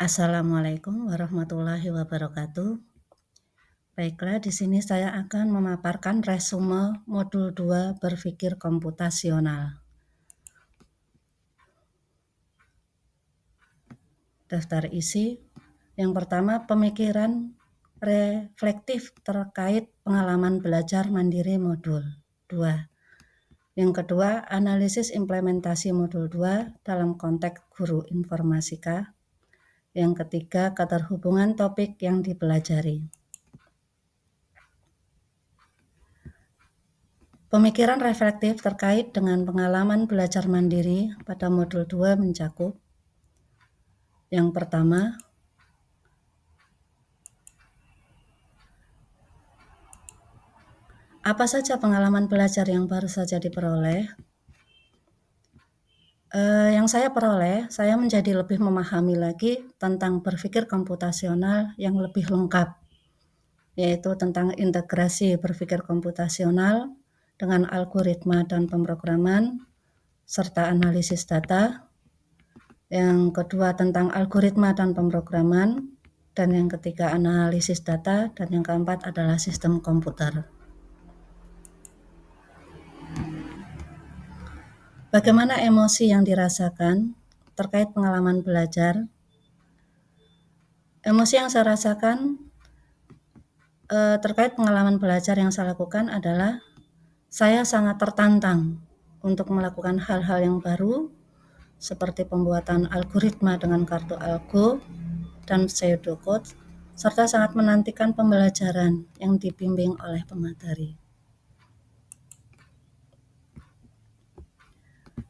Assalamualaikum warahmatullahi wabarakatuh. Baiklah, di sini saya akan memaparkan resume modul 2 berpikir komputasional. Daftar isi. Yang pertama, pemikiran reflektif terkait pengalaman belajar mandiri modul 2. Yang kedua, analisis implementasi modul 2 dalam konteks guru informatika. Yang ketiga, keterhubungan topik yang dipelajari. Pemikiran reflektif terkait dengan pengalaman belajar mandiri pada modul 2 mencakup yang pertama, apa saja pengalaman belajar yang baru saja diperoleh? Yang saya peroleh, saya menjadi lebih memahami lagi tentang berpikir komputasional yang lebih lengkap, yaitu tentang integrasi berpikir komputasional dengan algoritma dan pemrograman, serta analisis data. Yang kedua tentang algoritma dan pemrograman, dan yang ketiga analisis data, dan yang keempat adalah sistem komputer. Bagaimana emosi yang dirasakan terkait pengalaman belajar? Emosi yang saya rasakan terkait pengalaman belajar yang saya lakukan adalah saya sangat tertantang untuk melakukan hal-hal yang baru seperti pembuatan algoritma dengan kartu algo dan pseudocode, serta sangat menantikan pembelajaran yang dibimbing oleh pemateri.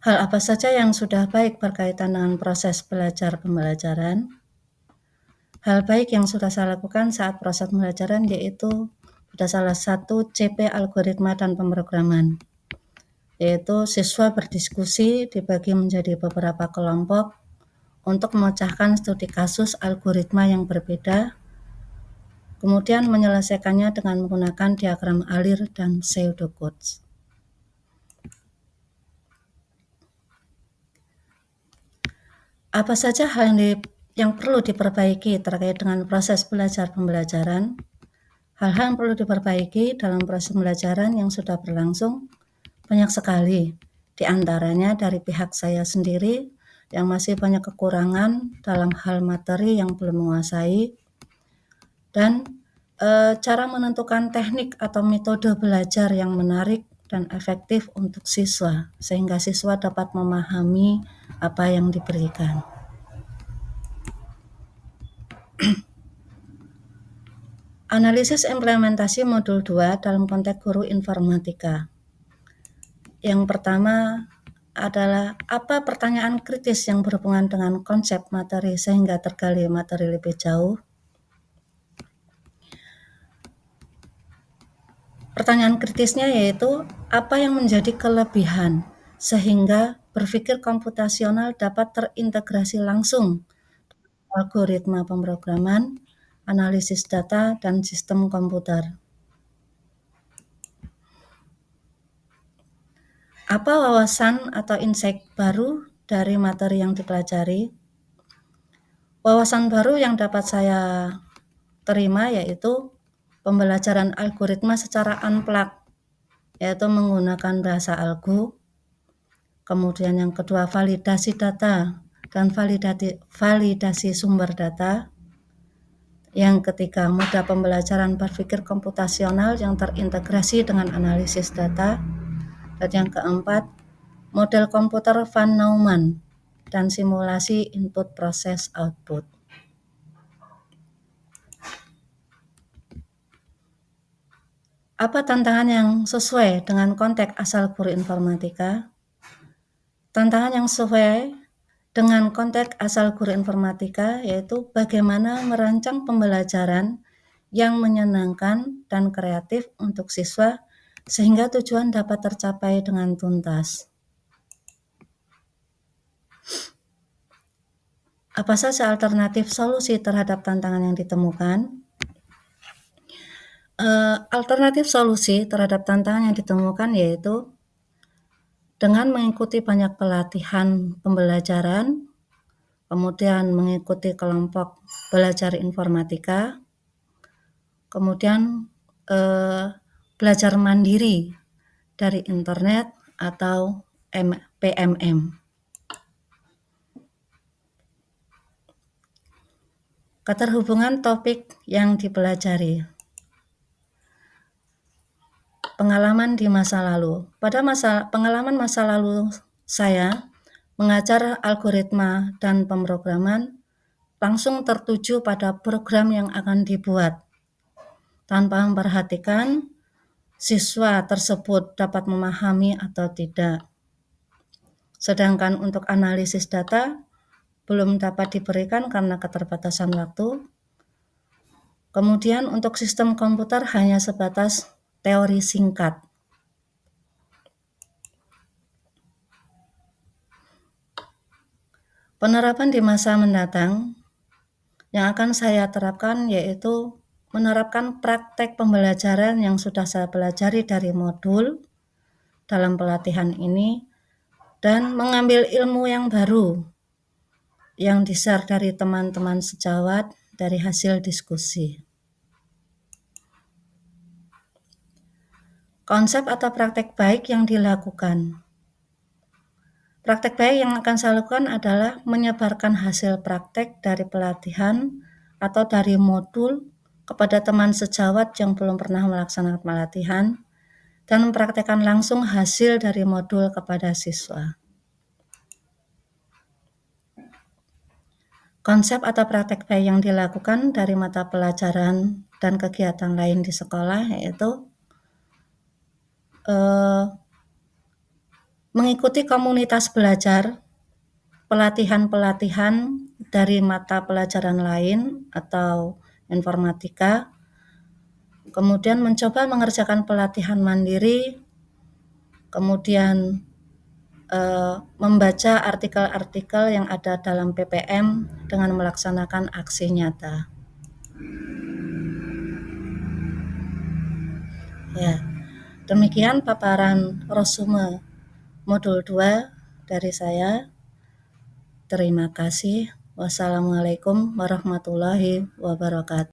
Hal apa saja yang sudah baik berkaitan dengan proses belajar pembelajaran? Hal baik yang sudah saya lakukan saat proses pembelajaran yaitu pada salah satu CP algoritma dan pemrograman, yaitu siswa berdiskusi dibagi menjadi beberapa kelompok untuk memecahkan studi kasus algoritma yang berbeda, kemudian menyelesaikannya dengan menggunakan diagram alir dan pseudocodes. Apa saja hal yang perlu diperbaiki terkait dengan proses belajar pembelajaran? Hal-hal yang perlu diperbaiki dalam proses pembelajaran yang sudah berlangsung banyak sekali. Di antaranya dari pihak saya sendiri yang masih banyak kekurangan dalam hal materi yang belum menguasai, dan cara menentukan teknik atau metode belajar yang menarik dan efektif untuk siswa, sehingga siswa dapat memahami apa yang diberikan. Analisis implementasi modul 2 dalam konteks guru informatika. Yang pertama adalah apa pertanyaan kritis yang berhubungan dengan konsep materi sehingga tergali materi lebih jauh. Pertanyaan kritisnya yaitu apa yang menjadi kelebihan sehingga berpikir komputasional dapat terintegrasi langsung algoritma pemrograman, analisis data, dan sistem komputer. Apa wawasan atau insight baru dari materi yang dipelajari? Wawasan baru yang dapat saya terima yaitu pembelajaran algoritma secara unplugged, yaitu menggunakan bahasa algo. Kemudian yang kedua validasi data dan validasi sumber data. Yang ketiga moda pembelajaran berpikir komputasional yang terintegrasi dengan analisis data. Dan yang keempat model komputer Van Neumann dan simulasi input proses output. Apa tantangan yang sesuai dengan konteks asal guru informatika? Tantangan yang sesuai dengan konteks asal guru informatika yaitu bagaimana merancang pembelajaran yang menyenangkan dan kreatif untuk siswa sehingga tujuan dapat tercapai dengan tuntas. Apa saja alternatif solusi terhadap tantangan yang ditemukan? Alternatif solusi terhadap tantangan yang ditemukan yaitu dengan mengikuti banyak pelatihan pembelajaran, kemudian mengikuti kelompok belajar informatika, kemudian belajar mandiri dari internet atau PMM. Keterhubungan topik yang dipelajari. Pengalaman di masa lalu. Pada pengalaman masa lalu saya mengajar algoritma dan pemrograman langsung tertuju pada program yang akan dibuat tanpa memperhatikan siswa tersebut dapat memahami atau tidak. Sedangkan untuk analisis data belum dapat diberikan karena keterbatasan waktu. Kemudian untuk sistem komputer hanya sebatas teori singkat. Penerapan di masa mendatang yang akan saya terapkan yaitu menerapkan praktek pembelajaran yang sudah saya pelajari dari modul dalam pelatihan ini dan mengambil ilmu yang baru yang di-share dari teman-teman sejawat dari hasil diskusi. Konsep atau praktek baik yang dilakukan. Praktek baik yang akan saya lakukan adalah menyebarkan hasil praktek dari pelatihan atau dari modul kepada teman sejawat yang belum pernah melaksanakan pelatihan dan mempraktekkan langsung hasil dari modul kepada siswa. Konsep atau praktek baik yang dilakukan dari mata pelajaran dan kegiatan lain di sekolah yaitu mengikuti komunitas belajar, pelatihan-pelatihan dari mata pelajaran lain atau informatika, kemudian mencoba mengerjakan pelatihan mandiri, kemudian membaca artikel-artikel yang ada dalam PPM dengan melaksanakan aksi nyata. Ya, demikian paparan resume modul 2 dari saya. Terima kasih. Wassalamualaikum warahmatullahi wabarakatuh.